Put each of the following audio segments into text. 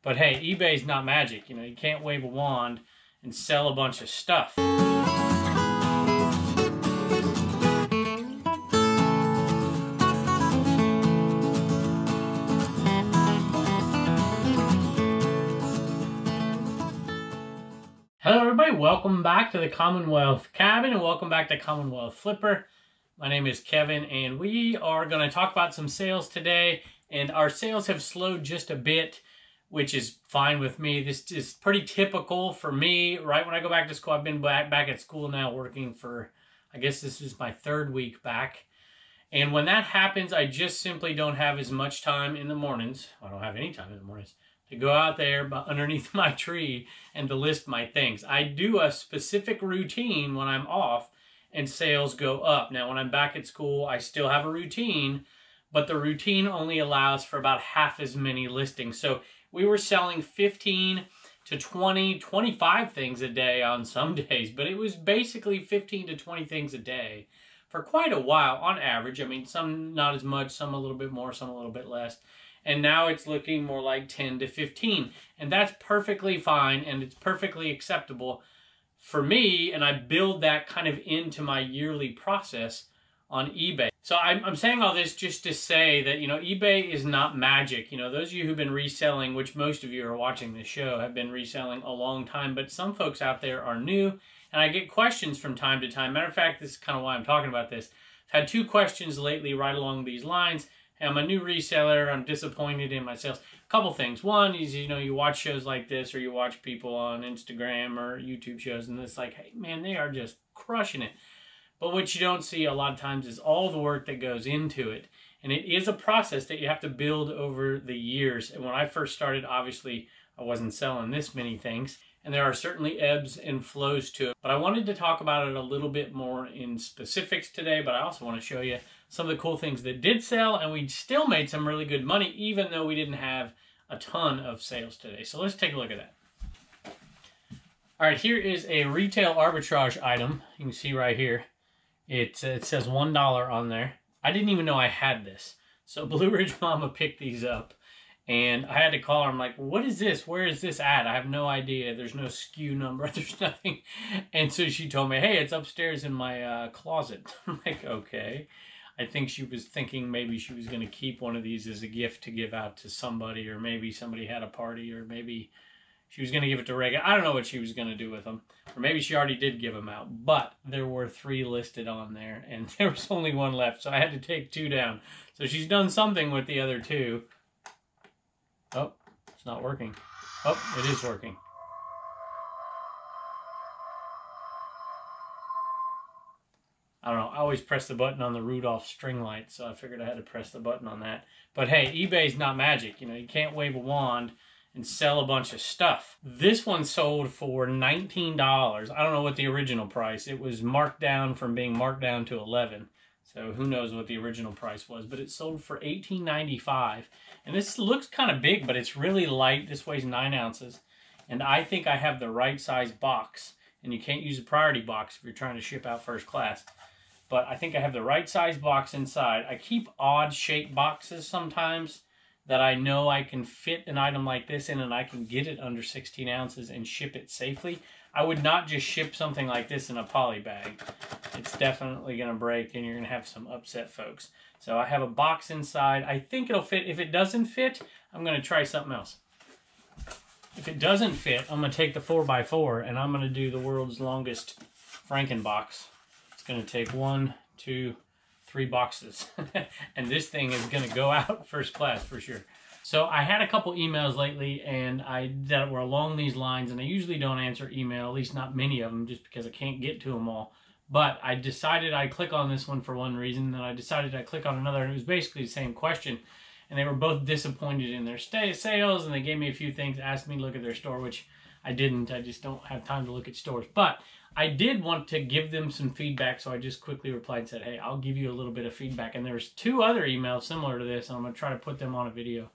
But hey, eBay's not magic. You know, you can't wave a wand and sell a bunch of stuff. Hello everybody, welcome back to the Commonwealth Cabin and welcome back to Commonwealth Flipper. My name is Kevin and we are going to talk about some sales today, and our sales have slowed just a bit, which is fine with me. This is pretty typical for me. Right when I go back to school, I've been back at school now working for, I guess this is my third week back. And when that happens, I just simply don't have as much time in the mornings. I don't have any time in the mornings to go out there underneath my tree and to list my things. I do a specific routine when I'm off and sales go up. Now, when I'm back at school, I still have a routine, but the routine only allows for about half as many listings. So we were selling 15 to 20, 25 things a day on some days, but it was basically 15 to 20 things a day for quite a while on average. I mean, some not as much, some a little bit more, some a little bit less. And now it's looking more like 10 to 15. And that's perfectly fine and it's perfectly acceptable for me. And I build that kind of into my yearly process on eBay. So I'm saying all this just to say that, you know, eBay is not magic. You know, those of you who've been reselling, which most of you are watching this show, have been reselling a long time. But some folks out there are new. And I get questions from time to time. Matter of fact, this is kind of why I'm talking about this. I've had 2 questions lately right along these lines. I'm a new reseller. I'm disappointed in my sales. A couple things. One is, you know, you watch shows like this or you watch people on Instagram or YouTube shows and it's like, hey, man, they are just crushing it. But what you don't see a lot of times is all the work that goes into it. And it is a process that you have to build over the years. And when I first started, obviously, I wasn't selling this many things. And there are certainly ebbs and flows to it. But I wanted to talk about it a little bit more in specifics today. But I also want to show you some of the cool things that did sell, and we still made some really good money, even though we didn't have a ton of sales today. So let's take a look at that. All right, here is a retail arbitrage item. You can see right here. It says $1 on there. I didn't even know I had this. So Blue Ridge Mama picked these up, and I had to call her. I'm like, what is this? Where is this at? I have no idea. There's no SKU number. There's nothing. And so she told me, hey, it's upstairs in my closet. I'm like, okay. I think she was thinking maybe she was going to keep one of these as a gift to give out to somebody, or maybe somebody had a party, or maybe she was going to give it to Reagan. I don't know what she was going to do with them. Or maybe she already did give them out. But there were 3 listed on there, and there was only 1 left, so I had to take 2 down. So she's done something with the other 2. Oh, it's not working. Oh, it is working. I don't know, I always press the button on the Rudolph string light, so I figured I had to press the button on that. But hey, eBay's not magic. You know, you can't wave a wand and sell a bunch of stuff. This one sold for $19. I don't know what the original price. It was marked down from being marked down to $11. So who knows what the original price was, but it sold for $18.95. And this looks kind of big, but it's really light. This weighs 9 ounces. And I think I have the right size box. And you can't use a priority box if you're trying to ship out first class. But I think I have the right size box inside. I keep odd shaped boxes sometimes that I know I can fit an item like this in and I can get it under 16 ounces and ship it safely. I would not just ship something like this in a poly bag. It's definitely going to break and you're going to have some upset folks. So I have a box inside. I think it'll fit. If it doesn't fit, I'm going to try something else. If it doesn't fit, I'm going to take the 4x4 and I'm going to do the world's longest Frankenbox. Going to take 1, 2, 3 boxes and this thing is going to go out first class for sure. So I had a couple emails lately and that were along these lines, and I usually don't answer email, at least not many of them, just because I can't get to them all. But I decided I'd click on this one for one reason, and I decided I'd click on another, and it was basically the same question. And they were both disappointed in their sales, and they gave me a few things, asked me to look at their store, which I didn't. I just don't have time to look at stores. But I did want to give them some feedback, so I just quickly replied and said, hey, I'll give you a little bit of feedback. And there's 2 other emails similar to this, and I'm going to try to put them on a video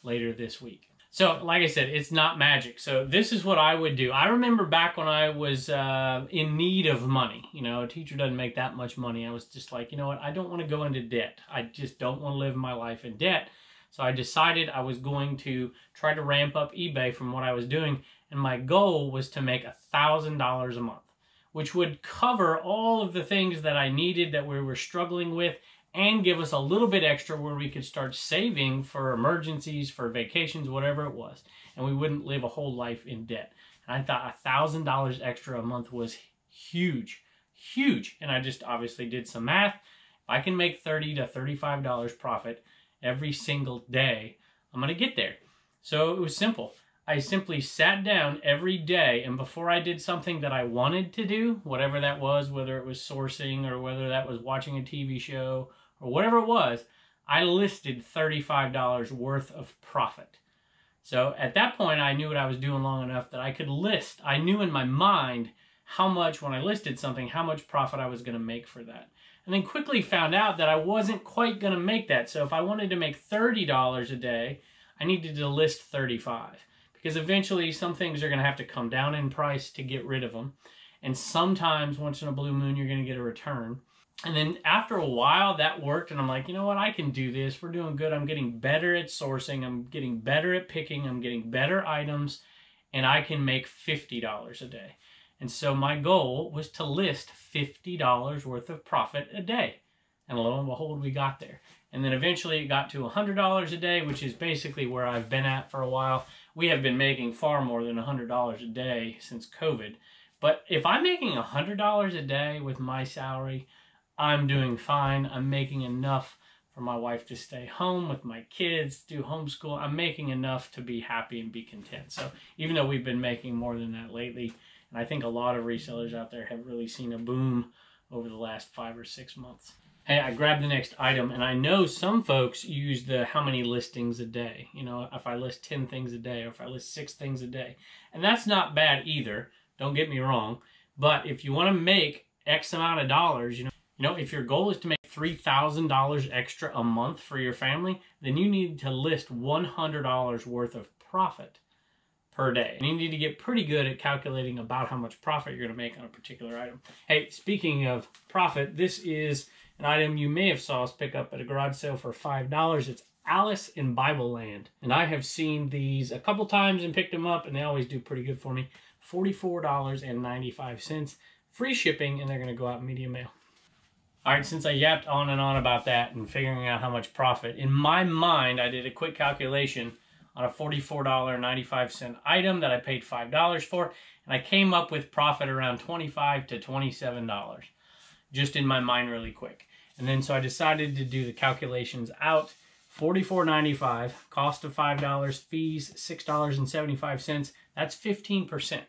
later this week. So, like I said, it's not magic. So this is what I would do. I remember back when I was in need of money. You know, a teacher doesn't make that much money. I was just like, you know what? I don't want to go into debt. I just don't want to live my life in debt. So I decided I was going to try to ramp up eBay from what I was doing, and my goal was to make $1,000 a month, which would cover all of the things that I needed that we were struggling with and give us a little bit extra where we could start saving for emergencies, for vacations, whatever it was, and we wouldn't live a whole life in debt. And I thought $1,000 extra a month was huge, huge. And I just obviously did some math. If I can make $30 to $35 profit every single day, I'm going to get there. So it was simple. I simply sat down every day, and before I did something that I wanted to do, whatever that was, whether it was sourcing or whether that was watching a TV show or whatever it was, I listed $35 worth of profit. So at that point, I knew what I was doing long enough that I could list. I knew in my mind how much, when I listed something, how much profit I was going to make for that. And then quickly found out that I wasn't quite going to make that. So if I wanted to make $30 a day, I needed to list $35. Because eventually some things are going to have to come down in price to get rid of them. And sometimes, once in a blue moon, you're going to get a return. And then after a while, that worked. And I'm like, you know what? I can do this. We're doing good. I'm getting better at sourcing. I'm getting better at picking. I'm getting better items. And I can make $50 a day. And so my goal was to list $50 worth of profit a day. And lo and behold, we got there. And then eventually it got to $100 a day, which is basically where I've been at for a while. We have been making far more than $100 a day since COVID. But if I'm making $100 a day with my salary, I'm doing fine. I'm making enough for my wife to stay home with my kids, do homeschool. I'm making enough to be happy and be content. So even though we've been making more than that lately, and I think a lot of resellers out there have really seen a boom over the last 5 or 6 months. Hey, I grabbed the next item, and I know some folks use the how many listings a day. You know, if I list 10 things a day, or if I list 6 things a day. And that's not bad either, don't get me wrong. But if you want to make X amount of dollars, you know, if your goal is to make $3,000 extra a month for your family, then you need to list $100 worth of profit per day. And you need to get pretty good at calculating about how much profit you're going to make on a particular item. Hey, speaking of profit, this is an item you may have saw us pick up at a garage sale for $5. It's Alice in Bible Land. And I have seen these a couple times and picked them up, and they always do pretty good for me. $44.95. Free shipping, and they're going to go out medium mail. All right, since I yapped on and on about that and figuring out how much profit, in my mind, I did a quick calculation on a $44.95 item that I paid $5 for, and I came up with profit around $25 to $27, just in my mind really quick. And then so I decided to do the calculations out. $44.95, cost of $5, fees $6.75. That's 15%,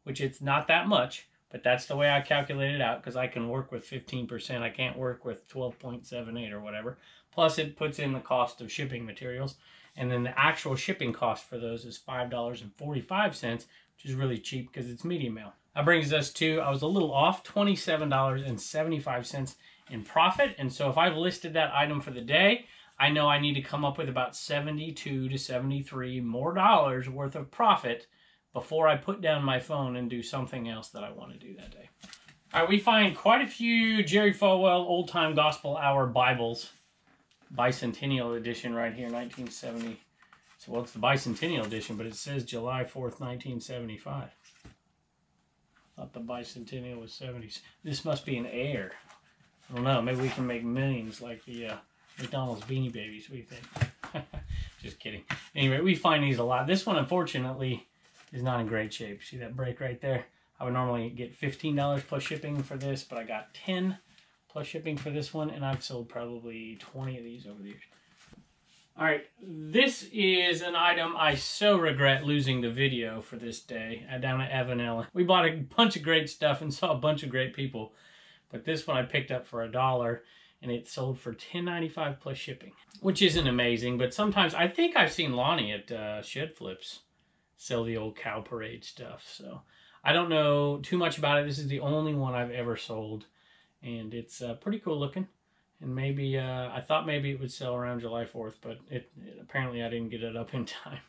which it's not that much, but that's the way I calculate it out because I can work with 15%. I can't work with 12.78 or whatever. Plus it puts in the cost of shipping materials. And then the actual shipping cost for those is $5.45, which is really cheap because it's medium mail. That brings us to, I was a little off, $27.75 in profit. And so if I've listed that item for the day, I know I need to come up with about $72 to $73 more dollars worth of profit before I put down my phone and do something else that I want to do that day. All right, we find quite a few Jerry Falwell Old Time Gospel Hour Bibles. Bicentennial edition right here, 1970. So, well, it's the Bicentennial edition, but it says July 4th, 1975. I thought the Bicentennial was 70s. This must be an heir. I don't know. Maybe we can make millions like the McDonald's Beanie Babies. What do you think? Just kidding. Anyway, we find these a lot. This one, unfortunately, is not in great shape. See that break right there? I would normally get $15 plus shipping for this, but I got $10 plus shipping for this one, and I've sold probably 20 of these over the years. All right, this is an item I so regret losing the video for this day down at Evan. We bought a bunch of great stuff and saw a bunch of great people, but this one I picked up for $1, and it sold for $10.95 plus shipping, which isn't amazing, but sometimes I think I've seen Lonnie at Shed Flips sell the old Cow Parade stuff, so I don't know too much about it. This is the only one I've ever sold, and it's pretty cool looking. And maybe, I thought maybe it would sell around July 4th, but apparently I didn't get it up in time.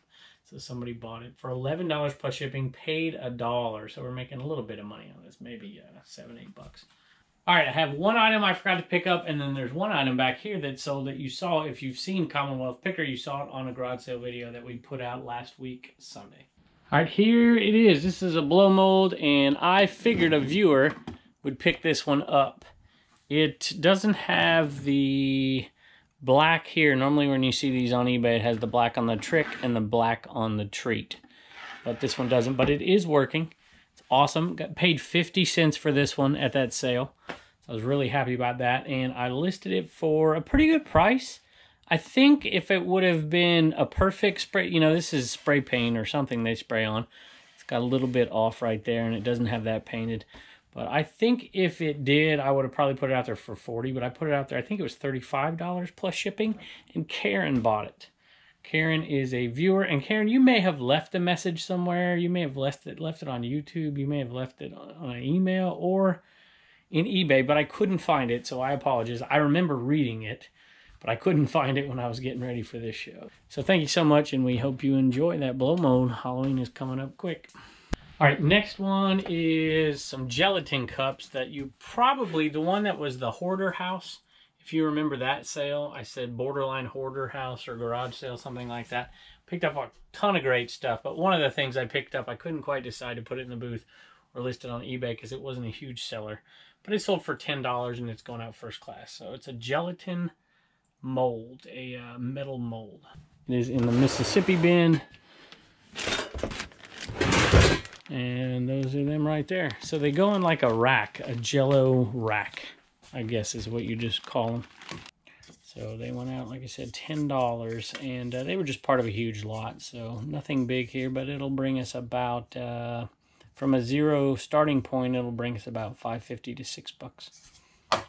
So somebody bought it for $11 plus shipping, paid $1. So we're making a little bit of money on this, maybe $7, $8 bucks. All right, I have one item I forgot to pick up, and then there's one item back here that's sold that you saw. If you've seen Commonwealth Picker, you saw it on a garage sale video that we put out last week, Sunday. All right, here it is. This is a blow mold, and I figured a viewer would pick this one up. It doesn't have the black here. Normally when you see these on eBay, it has the black on the trick and the black on the treat. But this one doesn't, but it is working. It's awesome. Got paid 50 cents for this one at that sale. I was really happy about that, and I listed it for a pretty good price. I think if it would have been a perfect spray, you know, this is spray paint or something they spray on. It's got a little bit off right there, and it doesn't have that painted. But I think if it did, I would have probably put it out there for 40, but I put it out there, I think it was $35 plus shipping, and Karen bought it. Karen is a viewer, and Karen, you may have left a message somewhere. You may have left it on YouTube. You may have left it on an email or in eBay, but I couldn't find it, so I apologize. I remember reading it, but I couldn't find it when I was getting ready for this show. So thank you so much, and we hope you enjoy that blow mold. Halloween is coming up quick. All right, next one is some gelatin cups that you probably, the one that was the hoarder house, if you remember that sale, I said borderline hoarder house or garage sale, something like that. Picked up a ton of great stuff, but one of the things I picked up, I couldn't quite decide to put it in the booth or list it on eBay because it wasn't a huge seller. But it sold for $10 and it's going out first class. So it's a gelatin mold, a metal mold. It is in the Mississippi bin. And those are them right there. So they go in like a rack, a jello rack, I guess is what you just call them. So they went out, like I said, $10. And they were just part of a huge lot. So nothing big here, but it'll bring us about... from a zero starting point, it'll bring us about $5.50 to $6. All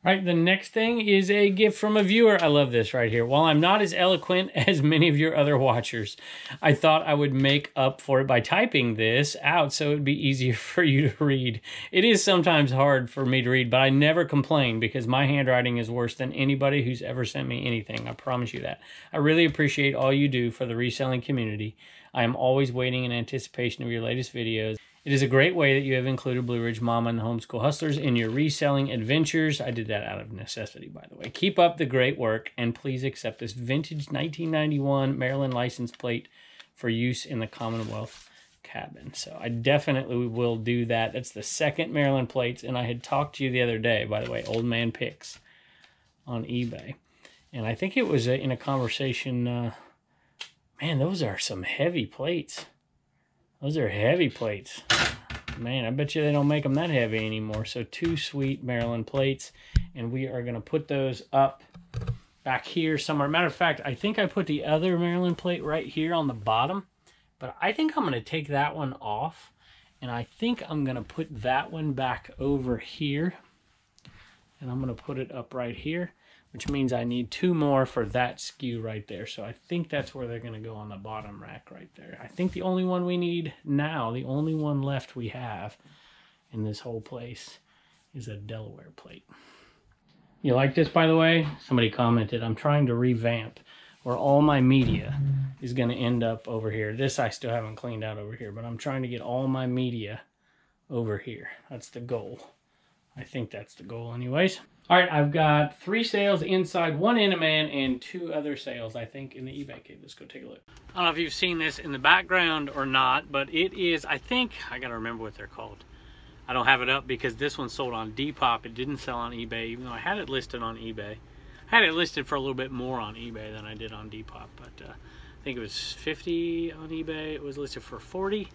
right, the next thing is a gift from a viewer. I love this right here. While I'm not as eloquent as many of your other watchers, I thought I would make up for it by typing this out so it'd be easier for you to read. It is sometimes hard for me to read, but I never complain because my handwriting is worse than anybody who's ever sent me anything. I promise you that. I really appreciate all you do for the reselling community. I am always waiting in anticipation of your latest videos. It is a great way that you have included Blue Ridge Mama and the Homeschool Hustlers in your reselling adventures. I did that out of necessity, by the way. Keep up the great work, and please accept this vintage 1991 Maryland license plate for use in the Commonwealth cabin. So I definitely will do that. That's the second Maryland plates, and I had talked to you the other day, by the way, Old Man Picks on eBay. And I think it was in a conversation, man, those are some heavy plates. Those are heavy plates. Man, I bet you they don't make them that heavy anymore. So 2 sweet Maryland plates. And we are going to put those up back here somewhere. Matter of fact, I think I put the other Maryland plate right here on the bottom. But I think I'm going to take that one off. And I think I'm going to put that one back over here. And I'm going to put it up right here, which means I need 2 more for that SKU right there. So I think that's where they're going to go on the bottom rack right there. I think the only one we need now, the only one left we have in this whole place is a Delaware plate. You like this, by the way? Somebody commented, I'm trying to revamp where all my media is going to end up over here. This I still haven't cleaned out over here, but I'm trying to get all my media over here. That's the goal. I think that's the goal anyways. All right, I've got 3 sales inside, 1 Inaman, and 2 other sales, I think, in the eBay cave. Let's go take a look. I don't know if you've seen this in the background or not, but it is, I think, I got to remember what they're called. I don't have it up because this one sold on Depop. It didn't sell on eBay, even though I had it listed on eBay. I had it listed for a little bit more on eBay than I did on Depop, but I think it was 50 on eBay. It was listed for 40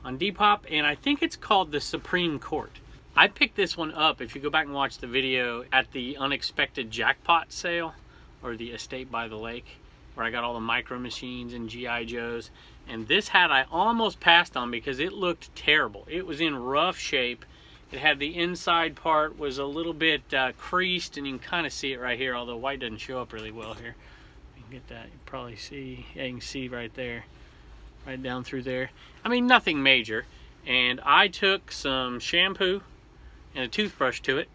on Depop, and I think it's called the Supreme Court. I picked this one up, if you go back and watch the video, at the Unexpected Jackpot sale, or the Estate by the Lake, where I got all the Micro Machines and G.I. Joes. And this hat I almost passed on because it looked terrible. It was in rough shape. It had the inside part was a little bit creased, and you can kind of see it right here, although white doesn't show up really well here. You can get that, you can probably see, yeah, you can see right there, right down through there. I mean, nothing major. And I took some shampoo and a toothbrush to it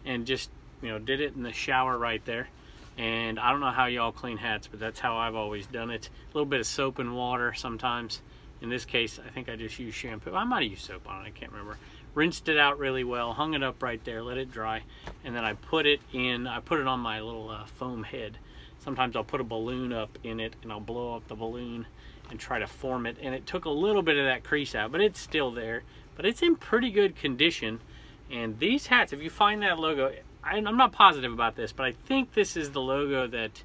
and just, you know, did it in the shower right there. And I don't know how y'all clean hats, but that's how I've always done it. A little bit of soap and water sometimes. In this case, I think I just used shampoo. I might have used soap on it, I can't remember. rinsed it out really well, hung it up right there, let it dry, and then I put it on my little foam head. Sometimes I'll put a balloon up in it and I'll blow up the balloon and try to form it, and it took a little bit of that crease out, but it's still there, but it's in pretty good condition. And these hats, if you find that logo, I'm not positive about this, but I think this is the logo that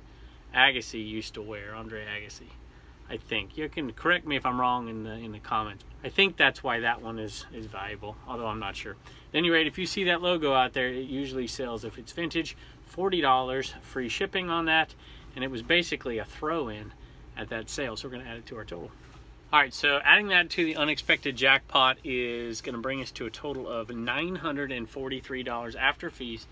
Agassi used to wear, Andre Agassi. I think. You can correct me if I'm wrong in the comments. I think that's why that one is valuable, although I'm not sure. At any rate, if you see that logo out there, it usually sells, if it's vintage, $40, free shipping on that, and it was basically a throw-in at that sale, so we're going to add it to our total. All right, so adding that to the unexpected jackpot is going to bring us to a total of $943 after fees,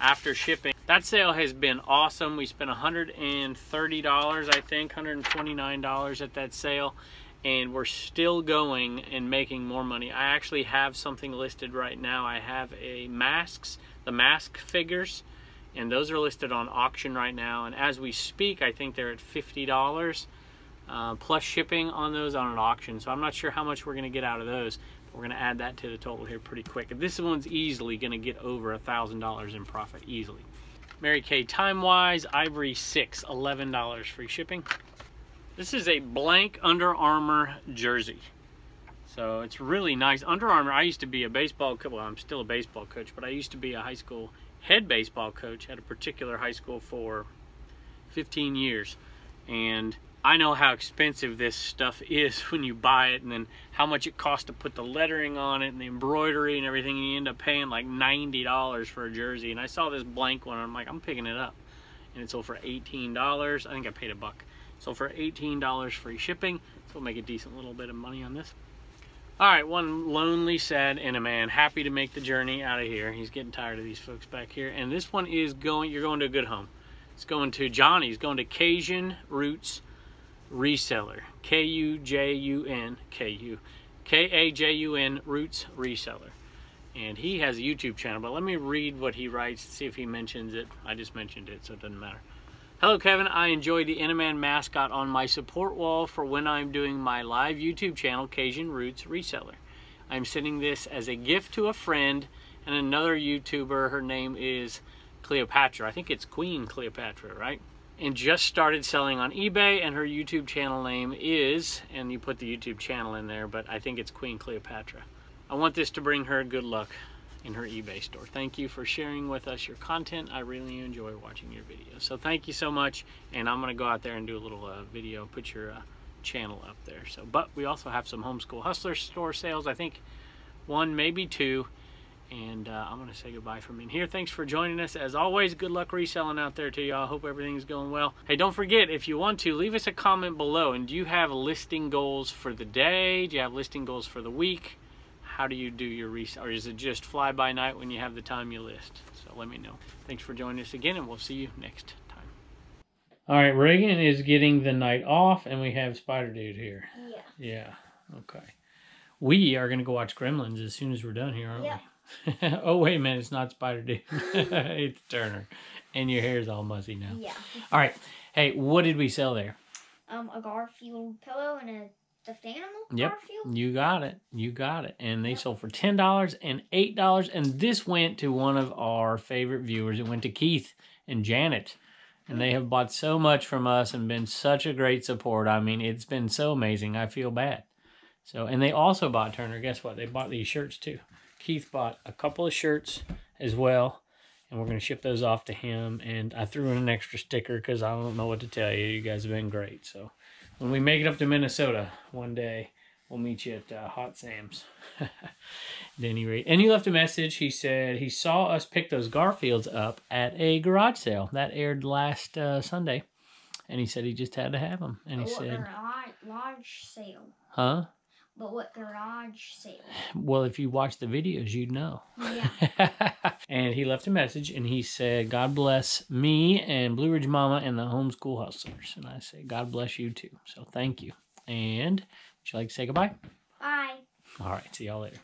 after shipping. That sale has been awesome. We spent $130, I think, $129 at that sale, and we're still going and making more money. I actually have something listed right now. I have the mask figures, and those are listed on auction right now, and as we speak, I think they're at $50 plus shipping on those on an auction. So I'm not sure how much we're going to get out of those, but we're going to add that to the total here pretty quick. This one's easily going to get over $1,000 in profit, easily. Mary Kay Time-Wise, Ivory 6, $11 free shipping. This is a blank Under Armour jersey. So it's really nice. Under Armour, I used to be a baseball coach. Well, I'm still a baseball coach, but I used to be a high school head baseball coach at a particular high school for 15 years. And I know how expensive this stuff is when you buy it, and then how much it costs to put the lettering on it and the embroidery and everything. And you end up paying like $90 for a jersey. And I saw this blank one, and I'm like, I'm picking it up. And it sold for $18. I think I paid $1. So for $18 free shipping, so we'll make a decent little bit of money on this. All right, one lonely, sad man, happy to make the journey out of here. He's getting tired of these folks back here. And this one is you're going to a good home. It's going to Johnny. He's going to Cajun Roots Reseller. K-U-J-U-N K-A-J-U-N Roots Reseller. And he has a YouTube channel, but let me read what he writes, see if he mentions it. I just mentioned it, so it doesn't matter. Hello, Kevin. I enjoy the Inaman mascot on my support wall for when I'm doing my live YouTube channel, Cajun Roots Reseller. I'm sending this as a gift to a friend and another YouTuber. Her name is Cleopatra. I think it's Queen Cleopatra, right? And just started selling on eBay, and her YouTube channel name is, and you put the YouTube channel in there, but I think it's Queen Cleopatra. I want this to bring her good luck in her eBay store. Thank you for sharing with us your content. I really enjoy watching your videos. So thank you so much, and I'm gonna go out there and do a little video, put your channel up there. So, but we also have some Homeschool Hustler store sales, I think 1, maybe 2, and I'm gonna say goodbye from in here. Thanks for joining us. As always, good luck reselling out there to y'all. Hope everything's going well. Hey, don't forget, if you want to, leave us a comment below. And do you have listing goals for the day? Do you have listing goals for the week? How do you do your resale? Or is it just fly by night when you have the time you list? So let me know. Thanks for joining us again, and we'll see you next time. All right, Reagan is getting the night off, and we have Spider Dude here. Yeah. Okay. We are going to go watch Gremlins as soon as we're done here, aren't we? Oh, wait a minute. It's not Spider Dude. It's Turner. And your hair's all muzzy now. Yeah. All right. Hey, what did we sell there? A Garfield pillow and a stuffed animal. Yep. Garfield. You got it. You got it. And they sold for $10 and $8. And this went to one of our favorite viewers. It went to Keith and Janet. And they have bought so much from us and been such a great support. I mean, it's been so amazing. I feel bad. So, and they also bought, Turner, guess what? They bought these shirts too. Keith bought a couple of shirts as well, and we're going to ship those off to him. And I threw in an extra sticker because I don't know what to tell you. You guys have been great. So when we make it up to Minnesota one day, we'll meet you at Hot Sam's. At any rate. And he left a message. He said he saw us pick those Garfields up at a garage sale. That aired last Sunday. And he said he just had to have them. And he said... Garage sale. Huh? But what garage sale? Well, if you watch the videos, you'd know. Yeah. And he left a message, and he said, God bless me and Blue Ridge Mama and the Homeschool Hustlers. And I say, God bless you too. So thank you. And would you like to say goodbye? Bye. All right. See y'all later.